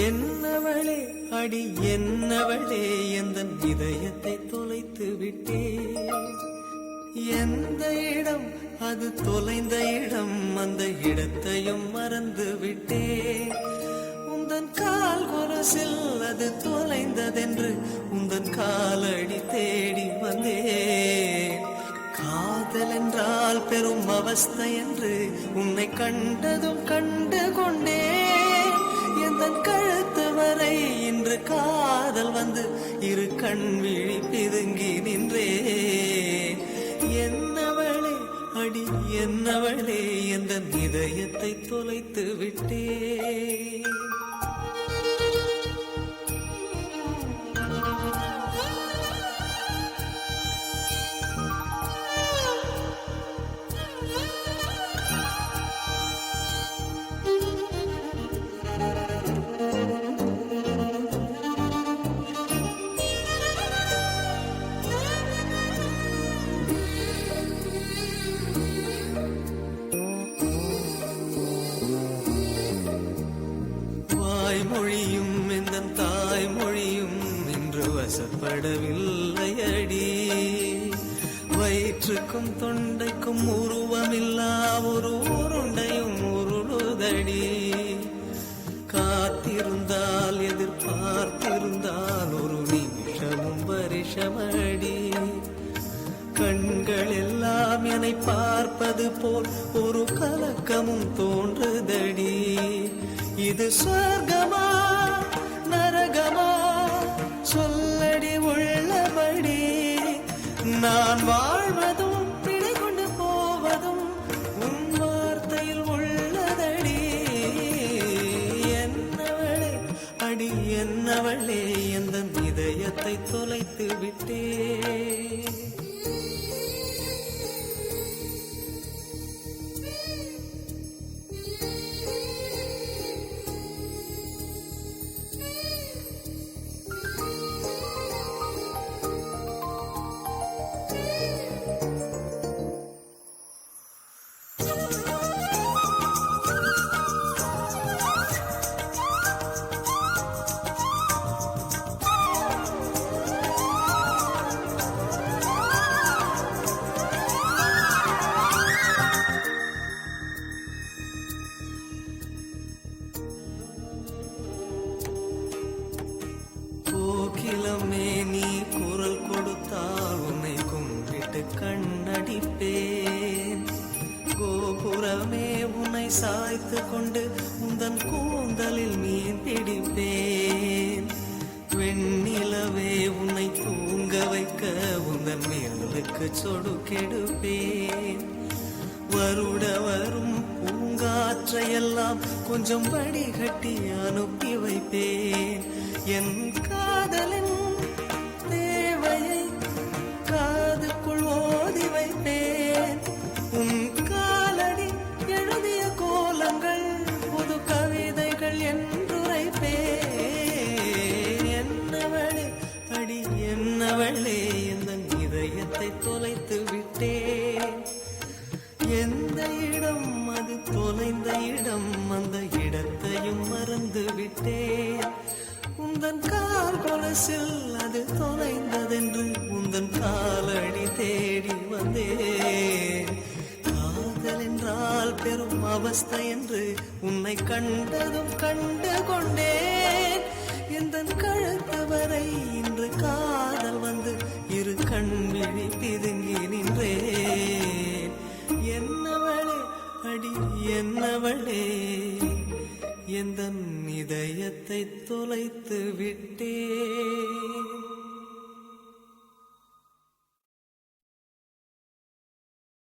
என்னவளே அடி என்னவளே எந்தன் இதயத்தை தொலைத்து விட்டே. எந்த இடம் அது தொலைந்த இடம், அந்த இடத்தையும் மறந்து விட்டே. உந்தன் கால் கொலுசில் அது தொலைந்ததென்று உந்தன் காலடி தேடி வந்தே. காதல் என்றால் பெரும் அவஸ்தை என்று உன்னை கண்டதும் கண்டு கொண்டே. எந்தன் கழுத்து வரை இன்று காதல் வந்து இரு கண் விழி பிதுங்கி நின்றே. என்னவளே அடி என்னவளே எந்தன் இதயத்தை தொலைத்து விட்டே. மொழியும் இந்த தாய்மொழியும் இன்று வசப்படவில்லை அடி. வயிற்றுக்கும் தொண்டைக்கும் உருவமில்லா ஒரு உருண்டையும் உருளுதடி. காத்திருந்தால் எதிர்பார்த்திருந்தால் ஒரு நிமிஷமும் வருஷமடி. கண்கள் எல்லாம் என்னை பார்ப்பது போல் ஒரு கலக்கமும் தோன்றுதடி. இது சொர்க்கமா நரகமா சொல்லடி உள்ளபடி. நான் வாழ்வதும் பிழை கொண்டு போவதும் உன் வார்த்தையில் உள்ளதடி. என்னவளே அடி என்னவளே எந்தன் இதயத்தை தொலைத்து விட்டே. கோகிலமே நீ குரல் கொடுத்தால் உன்னை கும்பிட்டு கண்ணடிப்பேன். கோபுரமே உன்னை சாய்த்து கொண்டு உந்தன் கூந்தலில் மீன் பிடிப்பேன். வெண்ணிலவே உன்னை தூங்க வைக்க உந்தன் மேலுக்கு சொடுக்கெடுப்பேன். வருட வரும் பூங்காற்றையெல்லாம் கொஞ்சம் வடிகட்டி அனுப்பி வைப்பேன். என் காதலின் தேவையை காதுக்குள் ஓதி வைப்பேன். உன் காலடி எழுதிய கோலங்கள் புது கவிதைகள் என்றுரைப்பேன். என்னவளே அடி என்னவளே எந்தன் இதயத்தை தொலைத்து விட்டேன். எந்த இடம் அது தொலைந்த இடம், அந்த இடத்தையும் மறந்து விட்டேன். உந்தன் கால் கொலுசில் அது தொலைந்ததென்று உந்தன் காலடி தேடி வந்தேன். காதல் என்றால் பெரும் அவஸ்தை என்று உன்னை கண்டதும் கண்டு கொண்டேன். எந்தன் கழுத்து வரை இன்று காதல் வந்து இரு கண் விழி பிதுங்கி நின்றேன். என்னவளே அடி என்னவளே எந்த இதயத்தை தொலைத்து விட்டே